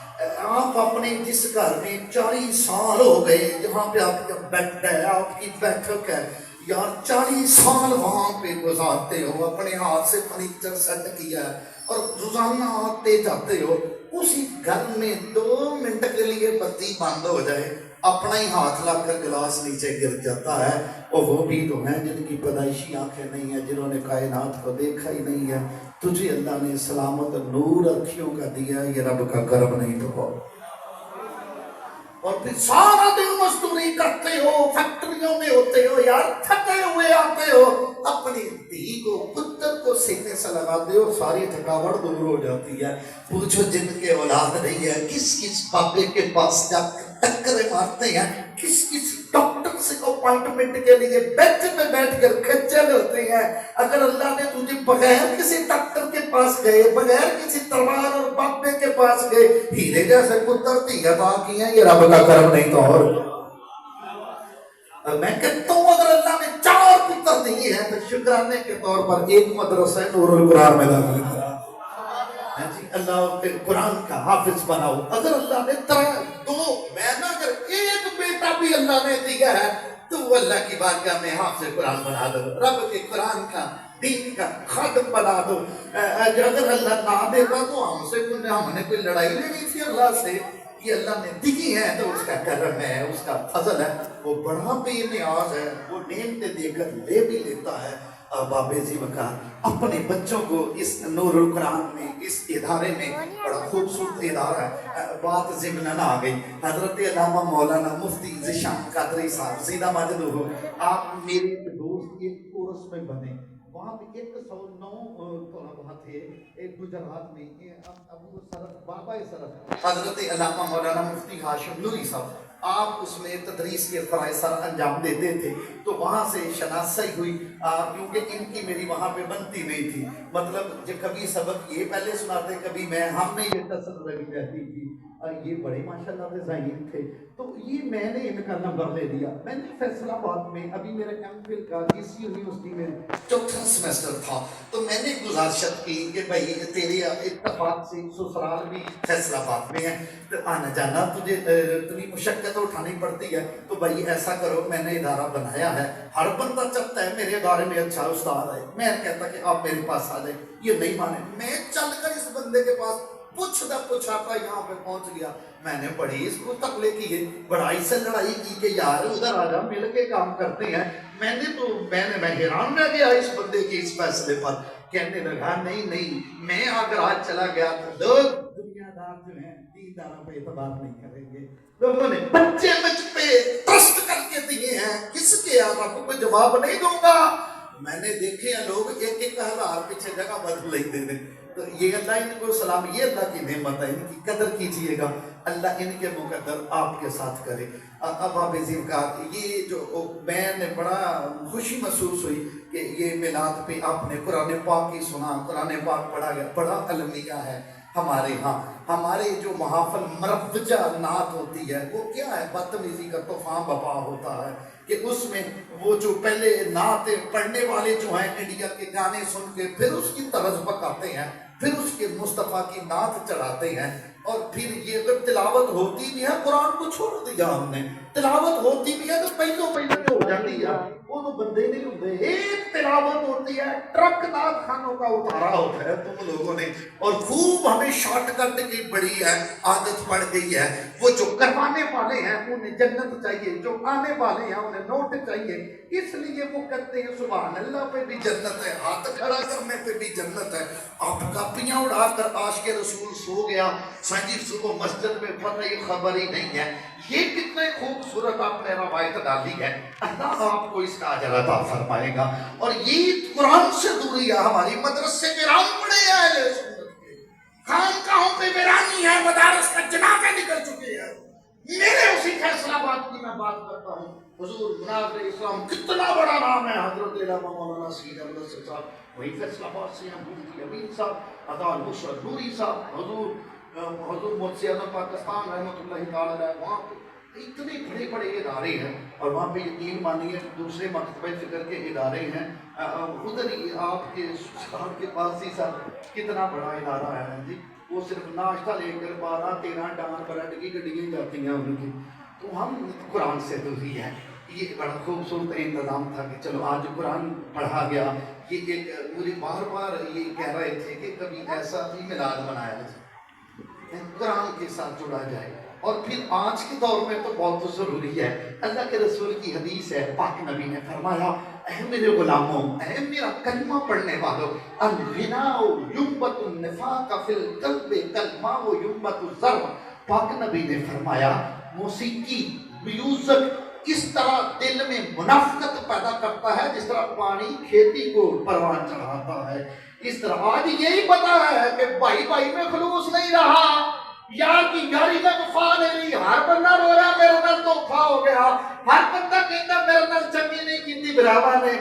آپ اپنے جس گھر میں 40 سال ہو گئے، جہاں پہ آپ کا بیڈ ہے، آپ کی بیٹھک ہے، یار 40 سال وہاں پہ گزارتے ہو، اپنے ہاتھ سے فرنیچر سیٹ کیا ہے اور روزانہ آتے جاتے ہو، اسی گھر میں 2 منٹ کے لیے بتی بند ہو جائے، اپنا ہی ہاتھ لا کر گلاس نیچے گر جاتا ہے۔ اور وہ بھی تو ہیں جن کی پیدائشی آنکھیں نہیں ہیں، جنہوں نے کائنات کو دیکھا ہی نہیں ہے، تجھے اللہ نے سلامت نور اکھیوں کا دیا، یہ رب کا کرم نہیں تو ہو۔ اور پھر سارا دن مزدوری کرتے ہو، فیکٹریوں میں ہوتے ہو، یار تھکے ہوئے آتے ہو، اپنی دھی کو پتر کو سینے سے لگاتے ہو، ساری تھکاوٹ دور ہو جاتی ہے۔ پوچھو جن کے اولاد نہیں ہے کس کس بابے کے پاس جا کر ٹکرے مارتے ہیں، کس کس ڈاکٹر سے اپائنٹمنٹ کے لیے بیڈ پہ بیٹھ کر کھچل ہوتے ہیں۔ اگر اللہ نے تجھے بغیر کسی ڈاکٹر کے پاس گئے، بغیر کسی تلوار اور بابے کے پاس گئے، ہیرے جیسے پتر دی عطا کی ہیں، یہ رب کا کرم نہیں تو اور۔ میں کہتا ہوں اگر اللہ نے 4 پتر دیے ہیں تو شکرانے کے طور پر ایک مدرسہ نور القرآن میں داخل کرا، اللہ کے قرآن کا حافظ بناؤ۔ اگر اللہ نے 2 میں نہ اگر ایک بیٹا بھی اللہ نے دیا ہے تو وہ اللہ کی بارگاہ میں حافظ قرآن بنا دو، رب کے قرآن کا دین کا خادم بنا دو۔ اگر اللہ نہ دیتا تو ہم نے کوئی لڑائی لڑی تھی اللہ سے، یہ اللہ نے دی ہے تو اس کا کرم ہے، اس کا فضل ہے، وہ بڑا بے نیاز ہے، وہ نعمتیں دے کر لے بھی لیتا ہے۔ بابے جی وقار اپنے بچوں کو اس نور القرآن میں، اس ادارے میں، بڑا خوبصورت ادارہ ہے، بات ضمناً آ گئی، حضرت علامہ مولانا مفتی ذیشان قادری صاحب زندہ باد ہو، آپ میرے دوست ایک کورس میں بنے، وہاں پہ 109 طلباء تھے، ایک گجرات میں، ابو سرف بابا سرف حضرت علامہ مولانا مفتی ہاشم نوری صاحب، آپ اس میں تدریس کے فرائض سر انجام دیتے تھے، تو وہاں سے شناسائی ہوئی، کیونکہ ان کی میری وہاں پہ بنتی نہیں تھی، مطلب جب کبھی سبق یہ پہلے سناتے، کبھی میں، ہم نے یہ تصل لگی رہتی تھی، یہ بڑے ماشاءاللہ سے ذہین تھے، تو یہ میں نے ان کا نمبر لے دیا۔ میں نے فیصل آباد میں، ابھی میرے ایم فل کا اسی یونیورسٹی میں 4تھا سیمسٹر تھا، تو میں نے گزارشت کی کہ بھائی تیرے اتفاق سے سسرال بھی فیصل آباد میں ہے، تو آنا جانا تجھے اتنی مشقت اٹھانی پڑتی ہے، تو بھائی ایسا کرو، میں نے ادارہ بنایا ہے، ہر بندہ چاہتا ہے میرے ادارے میں اچھا استاد ہے، میں کہتا کہ آپ میرے پاس آ جائیں، یہ نہیں مانے، میں چل کر اس بندے کے پاس پوچھاتا یہاں پہ پہنچ گیا، میں نے بڑی اس کو تقلے کی ہے، بڑائی سے لڑائی کی کہ یار ادھر آجا مل کے کام کرتے ہیں، میں حیران رہ گیا اس بندے کے اس فیصلے پر، کہنے لگا نہیں میں اگر آج چلا گیا تو لوگ دنیا دار جو ہیں دینداروں پہ اعتبار نہیں کریں گے، لوگوں نے بچے مجھ پہ ٹرسٹ کر کے دیے ہیں، کس کے آپ کو جواب نہیں دوں گا، میں نے دیکھے ہیں لوگ 1,000 پیچھے جگہ بدل لیتے ہیں، تو یہ اللہ ان کو سلام، یہ اللہ کی نعمت ہے، ان کی قدر کیجئے گا، اللہ ان کے مقدر آپ کے ساتھ کرے۔ اب آپ یہ جو میں نے بڑا خوشی محسوس ہوئی کہ یہ میلاد پہ آپ نے قرآن پاک کی سنا، قرآن پاک پڑھا گیا، بڑا المیہ ہے ہمارے ہاں، ہمارے جو محافل مروجہ نعت ہوتی ہے وہ کیا ہے، بدتمیزی کا طوفان بپا ہوتا ہے، کہ اس میں وہ جو پہلے نعت پڑھنے والے جو ہیں انڈیا کے گانے سن کے پھر اس کی طرز پکاتے ہیں، پھر اس کے مصطفیٰ کی نعت چڑھاتے ہیں، اور پھر یہ اگر تلاوت ہوتی بھی ہے، قرآن کو چھوڑ دیا ہم نے، تلاوت ہوتی بھی ہے تو پہلو ہو جاتی ہے، وہ تو بندے نہیں ہوتے، ایک تلاوت ہوتی ہے، ٹرک نعت خانوں کا اتارا ہوتا ہے تم لوگوں نے، اور خوب ہمیں شارٹ کٹ کی بڑی ہے عادت پڑ گئی ہے، وہ جو کروانے والے ہیں انہیں جنت چاہیے، جو آنے والے ہیں انہیں نوٹ چاہیے، اس لیے وہ کہتے ہیں سبحان اللہ پہ بھی جنت ہے، ہاتھ کھڑا کرنے پہ بھی جنت ہے، آپ کاپیاں اڑا کر عاشق رسول سو گیا، ہاں جی صبح مسجد میں پتہ یہ خبر ہی نہیں ہے. یہ کتنے خوبصورت آپ نے روایت ڈالی ہے. اللہ آپ کو اس کا اجر عطا فرمائے گا. اور یہ قرآن سے دوری ہے. ہماری مدرسے ویران پڑے ہیں اہل سنت کے, خانقاہوں پہ ویرانی ہے, مدارس کا جنازے نکل چکے ہیں. میرے اسی فیصل آباد کی میں بات کرتا ہوں. حضور مناظر اسلام کتنا بڑا نام ہے, حضرت علامہ مولانا سید احمد صاحب وہی فیصل آباد سے ہیں, مفتی امین صاحب, عطا البشر نوری صاحب, حضور مفتی اعظم پاکستان رحمۃ اللہ تعالی علیہ. وہاں پہ اتنے بڑے بڑے ادارے ہیں اور وہاں پہ یقین مانیے دوسرے مکتبہ فکر کے ادارے ہیں. ادھر ہی آپ کے صاحب کے پاس ہی سر کتنا بڑا ادارہ ہے جی. وہ صرف ناشتہ لے کر 12-13 ڈان بریڈ کی گڈیاں جاتی ہیں ان کی. تو ہم قرآن سے دوری ہیں. یہ بڑا خوبصورت انتظام تھا کہ چلو آج قرآن پڑھا گیا. یہ ایک مجھے بار بار یہ کہہ رہے تھے کہ کبھی ایسا بھی میلاد منایا جائے, قرآن کے ساتھ جڑا جائے. اور پھر آج کے دور میں تو بہت ضروری ہے. اللہ کے رسول کی حدیث ہے, پاک نبی نے فرمایا اے میرے غلاموں, اے میرا کلمہ پڑھنے والوں, الغناء ينبت النفاق فی القلب کالماء ينبت الزرع. پاک نبی نے فرمایا موسیقی میوزک اس طرح دل میں منافقت پیدا کرتا ہے جس طرح پانی کھیتی کو پروان چڑھاتا ہے. اس طرح آج یہی پتا ہے کہ بھائی بھائی میں خلوص نہیں رہا, یار کی یاری میں وفا نہیں. ہر بندہ رو رہا میرے نال دھوکھا ہو گیا, ہر بندہ کہتا میرے نال چنگی نہیں کیتی براوا نے.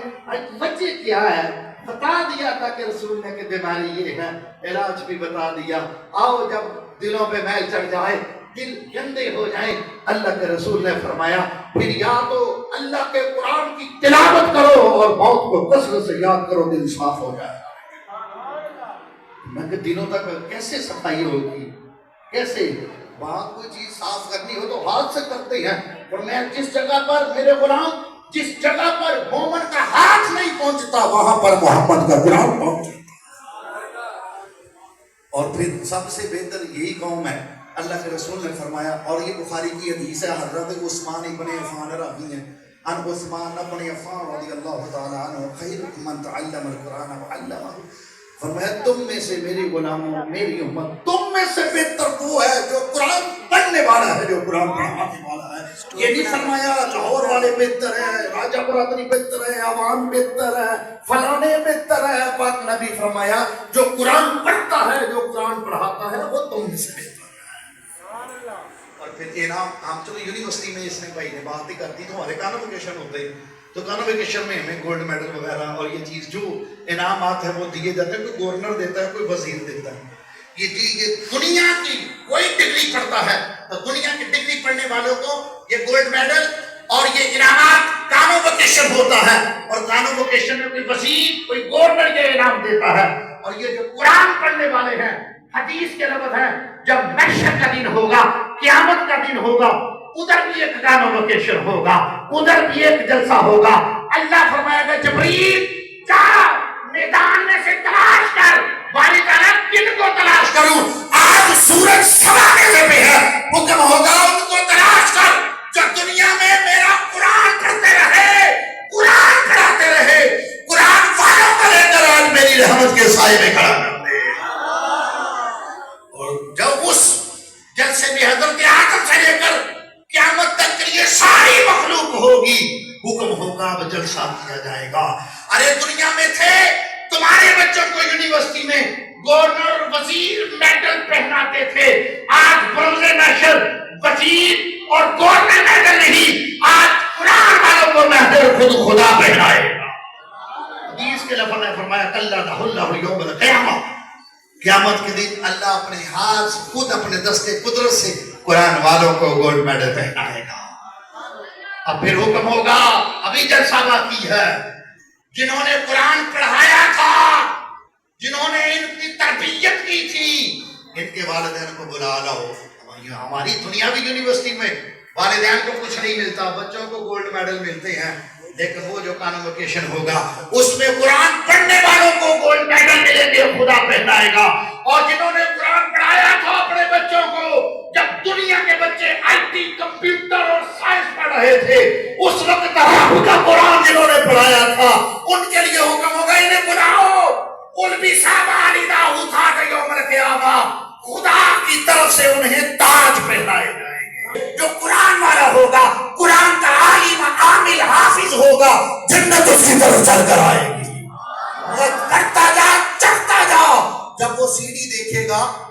وجہ کیا ہے بتا دیا تھا کہ رسول نے کہ بیماری یہ ہے, علاج بھی بتا دیا. آؤ جب دلوں پہ میل چڑھ جائے, دل گندے ہو جائیں, اللہ کے رسول نے فرمایا پھر یا تو اللہ کے قرآن کی تلاوت کرو اور موت کو کثرت سے یاد کرو, دل صاف ہو جائے. میں کہ دنوں تک کیسے صفائی ہوگی, کیسے وہاں کوئی چیز صاف کرنی ہو تو ہاتھ سے کرتے ہیں. اور میں جس جگہ پر میرے غلام, جس جگہ پر مومن کا ہاتھ نہیں پہنچتا وہاں پر محمد کا قرآن پہنچ جاتا. اور پھر سب سے بہتر یہی قوم ہے. اللہ کے رسول نے فرمایا, اور یہ بخاری کی حدیث ہے, حضرت عثمان ابن عفان راوی ہیں, ان عثمان ابن عفان رضی اللہ تعالی عنہ خیرکم من تعلم القرآن وعلمہ. فرمایا تم میں سے میری غلاموں, میری امت, تم میں سے بہتر وہ ہے جو قرآن پڑھنے والا ہے, جو قرآن پڑھانے والا ہے. یہ نہیں فرمایا لاہور والے بہتر ہیں, راجہ برادری بہتر ہے, عوام بہتر ہے, فلانے بہتر ہے. پاک نبی فرمایا جو قرآن پڑھتا ہے, جو قرآن پڑھاتا ہے, وہ تم میں سے بہتر ہے. اور پھر انعام, ہم چلو یونیورسٹی میں اس نے بھائی نے بات ہی کرتی تو ہمارے کانوکیشن ہوتے ہیں, تو کانوکیشن میں ہمیں گولڈ میڈل وغیرہ اور یہ چیز جو انعامات ہیں وہ دیے جاتے ہیں. کوئی گورنر دیتا ہے, کوئی وزیر دیتا ہے. یہ دنیا کی کوئی ڈگری پڑھتا ہے تو دنیا کی ڈگری پڑھنے والوں کو یہ گولڈ میڈل اور یہ انعامات کانوکیشن ہوتا ہے. اور کانوکیشن میں کوئی وزیر, کوئی گورنر یہ انعام دیتا ہے. اور یہ جو قرآن پڑھنے والے ہیں, حدیث کے لفظ ہیں, جب محشر کا دن ہوگا, قیامت کا دن ہوگا, ادھر بھی ایک کانوکیشن ہوگا, ادھر بھی ایک جلسہ ہوگا. اللہ فرمائے گا جبریل جا میدان میں سے تلاش کر, باری تعالیٰ کن کو تلاش کروں, آج سورج سوا دینے پہ ہے, حکم ہوگا ان کو تلاش کر جو دنیا میں میرا قرآن پڑھتے رہے, قرآن پڑھاتے رہے, قرآن والوں کو لے کر آج میری رحمت کے سائے میں کھڑا کر دے. اور جب اس جلسے میں حضرت آدم سے لے کر قیامت تک کے لیے ساری مخلوق ہوگی, حکم ہوگا اب جلسہ کیا جائے گا. ارے دنیا میں تھے, تمہارے بچوں کو یونیورسٹی میں گورنر وزیر میڈل پہناتے تھے, آج برونز میڈل وزیر اور گورنر میڈل نہیں, آج قرآن والوں کو میڈل خود خدا پہنائے گا. حدیث کے لفظ نے فرمایا کلّا اللہ یوم القیامہ, قیامت کے دن اللہ اپنے ہاتھ خود اپنے دستے قدرت سے قرآن والوں کو گولڈ میڈل پہنائے گا. اب پھر حکم ہوگا, ابھی جلسہ باقی ہے, جنہوں نے قرآن پڑھایا تھا, جنہوں نے ان کی تربیت کی تھی, ان کے والدین کو بلا لاؤ. ہماری دنیاوی یونیورسٹی میں والدین کو کچھ نہیں ملتا, بچوں کو گولڈ میڈل ملتے ہیں, لیکن وہ جو کانوکیشن ہوگا اس میں قرآن پڑھنے والوں کو گولڈ میڈل ملیں گے, خدا پہنائے گا. اور جنہوں نے قرآن پڑھایا تھا اپنے بچوں کو, جب دنیا کے بچے آئی ٹی, کمپیوٹر اور سائنس پڑھ رہے تھے, اس وقت رب کا قرآن جنہوں نے پڑھایا تھا ان کے لیے حکم ہوگا انہیں بلاؤ. قل بِسَمَا لِدَاهُ تھا کہ یوم القیامہ خدا کی طرف سے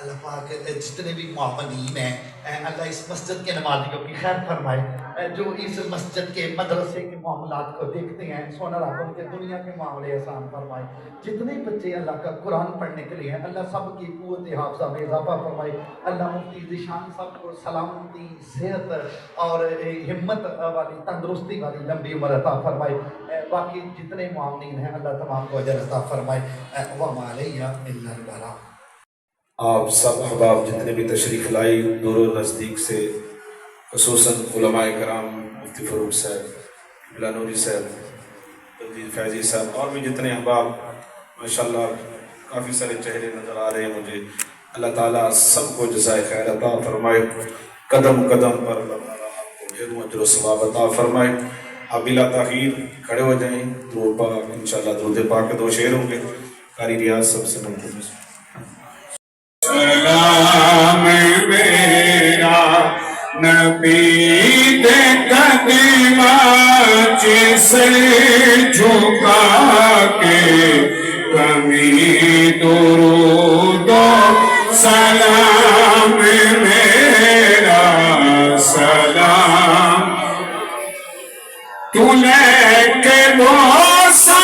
اللہ پاک جتنے بھی معاونین ہیں اللہ اس مسجد کے نمازیوں کی خیر فرمائے، جو اس مسجد کے مدرسے کے معاملات کو دیکھتے ہیں سونا رب ان کے دنیا کے معاملے آسان فرمائے، جتنے بچے اللہ کا قرآن پڑھنے کے لیے ہیں اللہ سب کی قوت حافظہ میں اضافہ فرمائے، اللہ مفتی ذیشان صاحب کو سلامتی، صحت اور ہمت والی تندرستی والی لمبی عمر عطا فرمائے، باقی جتنے معاونین ہیں اللہ تمام کو اجر عطا فرمائے، وما علیہ الا البلاغ۔ آپ سب احباب جتنے بھی تشریف لائی دور و نزدیک سے، خصوصاً علماء کرام، مفتی فاروق صاحب، بلا نوری صاحب، تجدید فیضی صاحب، اور بھی جتنے احباب ماشاءاللہ کافی سارے چہرے نظر آ رہے ہیں مجھے، اللہ تعالیٰ سب کو جزائے خیر عطا فرمائے، قدم قدم پر اللہ تعالیٰ آپ کو ڈھیروں اجر و ثواب عطا فرمائے۔ اب بلا تاخیر کھڑے ہو جائیں، درود پاک انشاءاللہ درود پاک کے 2 شعر ہوں گے، قاری ریاض سب سے منتظر۔ سلام میرا نبی دے قدمہ جسے جھکا کے کمی درود و سلام میرا سلام تو لے کے بوسا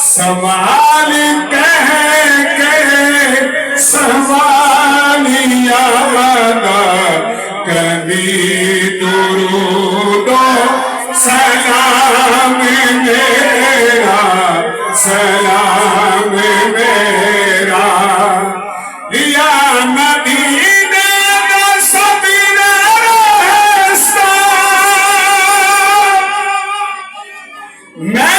سوال کہہ کے سوالیہ کبھی درود و سلام میرا سلام میرا یا مدینے کا سبیل رستہ میں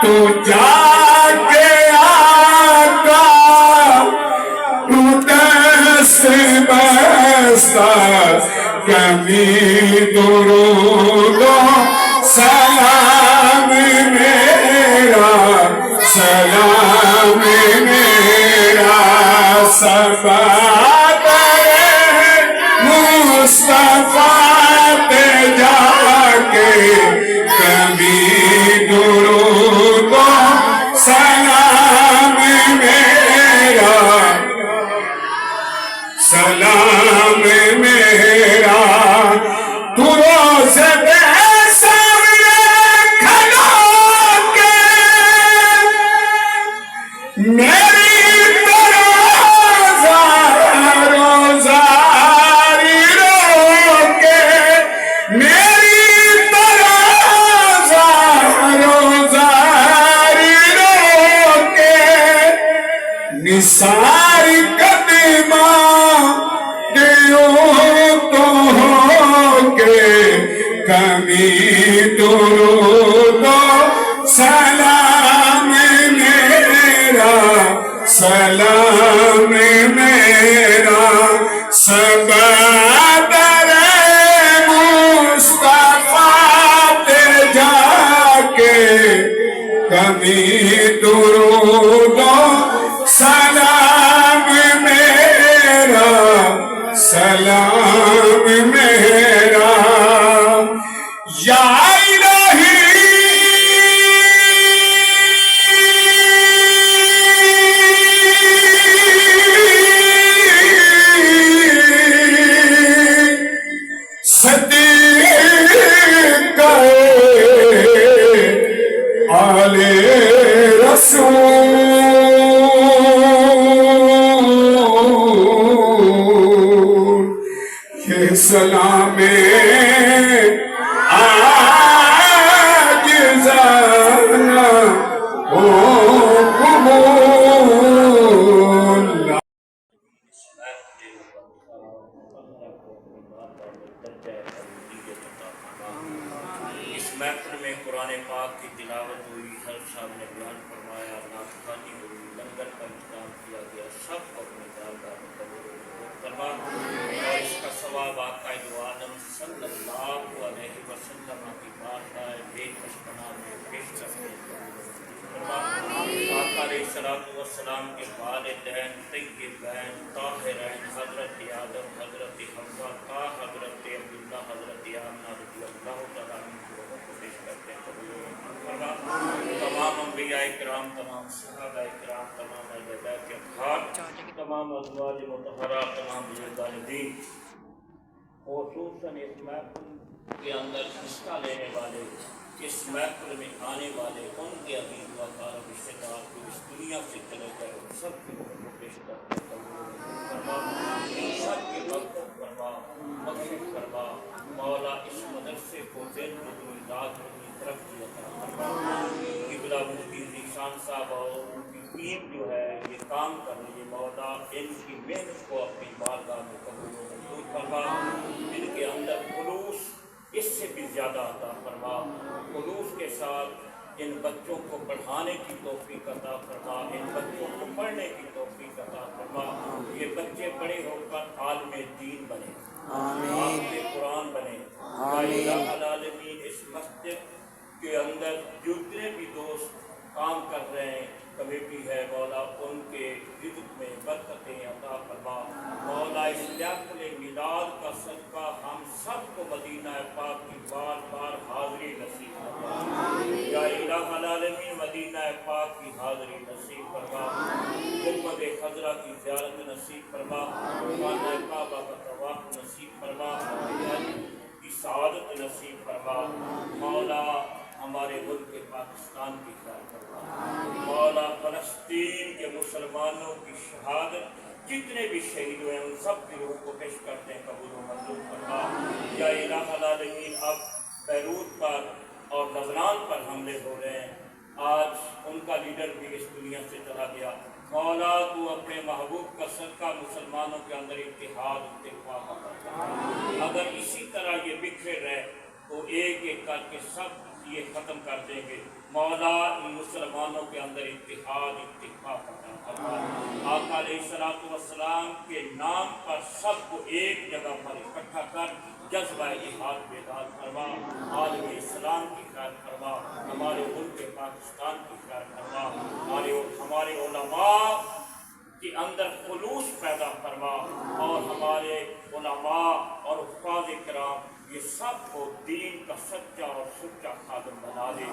تو جا کے آقا تو دست بستہ کمی درود و سلام میرا سلام میرا صفا مصطفیٰ پہ جا کے کمی درود و سلام میرا سلام میرا تو روز بے سامنے کھڑا کے میری نثار قدمہ دیو تو ہو کے کمی درود و سلام میرا سلام میرا سب در مصطفیٰ پہ جا کے کمی درود و سلام میرا سلام میرا یا سلام بیان فرمایا، ناطقانی ہوئی، لنگر کا انتظام کیا گیا، سب کو اپنے جانکار میں قبول فرما، اور اس کا ثواب آقا دو عالم صلی اللہ علیہ وسلم کی بارگاہ بے پشپنا میں پیش کرتے فرما۔ آقا علیہ السلام کے والدین طیبین طاہرین حضرت آدم، حضرت حوا، تا حضرت عبداللہ، حضرت آمنہ رضی اللہ تعالیٰ عنہ کو پیش کرتے ہیں قبول فرما۔ تمام انبیاء کرام، تمام صحابہ کرام، تمام اہل بیت اطہار، تمام ازواج مطہرات، تمام بزرگان دین، خصوصاً اس محفل کے اندر حصہ لینے والے، اس محفل میں آنے والے، ان کے عزیز وفار رشتہ دار جو اس دنیا سے چلے گئے، ان سب کی پیش کرتے قبول فرما، ان سب کے مغفرت فرما، بخشش فرما۔ مولا اس مدرسے کو دل بدنی ذات بدنی ترقی عطا فرما۔ قبلہ مفتی ذیشان صاحب اور ان کی ٹیم جو ہے یہ کام کر رہی ہے، مولا ان کی محنت کو اپنی بارگاہ میں قبول و منظور فرما۔ ان کے اندر خلوص اس سے بھی زیادہ عطا فرما، خلوص کے ساتھ ان بچوں کو پڑھانے کی توفیق عطا فرما، ان بچوں کو پڑھنے کی توفیق عطا فرما۔ یہ بچے بڑے ہو کر عالم دین بنے، حافظ قرآن بنے۔ یا الہ العالمین اس مسجد کے اندر جتنے بھی دوست کام کر رہے ہیں، کمیٹی ہے، مولا ان کے رزق میں برکتیں عطا فرما۔ مولا اس محفل میلاد کا صدقہ ہم سب کو مدینہ پاک کی بار بار حاضری نصیب فرما۔ یا الہ العالمین مدینہ پاک کی حاضری نصیب فرما، گنبد خضرا کی زیارت نصیب فرما، خانہ کعبہ کا طواف نصیب فرما، حج کی سعادت نصیب فرما۔ مولا ہمارے ملک پاکستان کی خیر فرما، مولا فلسطین کے مسلمانوں کی شہادت جتنے بھی شہید ہوئے ہیں ان سب کی روح کو پیش کرتے ہیں قبول و منظور فرما۔ یا الہ العالمین اب بیروت پر اور لبنان پر حملے ہو رہے ہیں، آج ان کا لیڈر بھی اس دنیا سے چلا گیا۔ مولا تو اپنے محبوب کا صدقہ مسلمانوں کے اندر اتحاد اتفاق عطا فرما۔ اگر اسی طرح یہ بکھرے رہے تو ایک ایک کر کے سب یہ ختم کر دیں گے۔ مولا ان مسلمانوں کے اندر اتحاد اتفاق عطا فرما۔ آقا علیہ السلام کے نام پر سب کو ایک جگہ پر اکٹھا کر جذبہ جہاد بیدار فرما۔ عالم اسلام کی خیر فرما، ہمارے ملک پاکستان کی خیر فرما، ہمارے علماء کے اندر خلوص پیدا فرما، اور ہمارے علماء اور حفاظ کرام یہ سب کو دین کا سچا اور سچا خادم بنا دے۔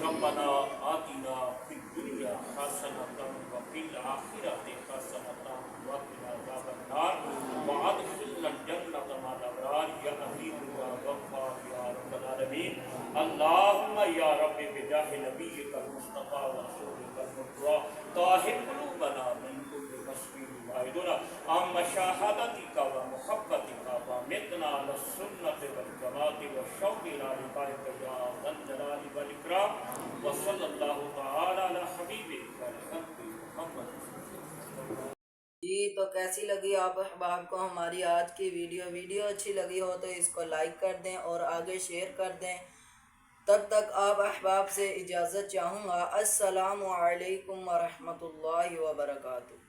ربنا آتنا فی الدنیا حسنۃ وفی الآخرۃ حسنۃ وقنا عذاب النار وادخلنا الجنۃ مع الابرار یا عزیز یا غفار یا رب العالمین۔ اللہم یا رب بجاہ نبیک المصطفیٰ ورسولک المرتضیٰ طاہر قلوبنا من کل مسلم واحدنا عن مشاہدتک ومحبتک ومتنا علی السنة والجماعة والشوق إلى لقائك يا ذا الجلال والإكرام وصلی اللہ تعالی علی حبیبک والخلق محمد۔ جی تو کیسی لگی آپ احباب کو ہماری آج کی ویڈیو اچھی لگی ہو تو اس کو لائک کر دیں اور آگے شیئر کر دیں۔ تب تک آپ احباب سے اجازت چاہوں گا۔ السلام علیکم ورحمۃ اللہ وبرکاتہ۔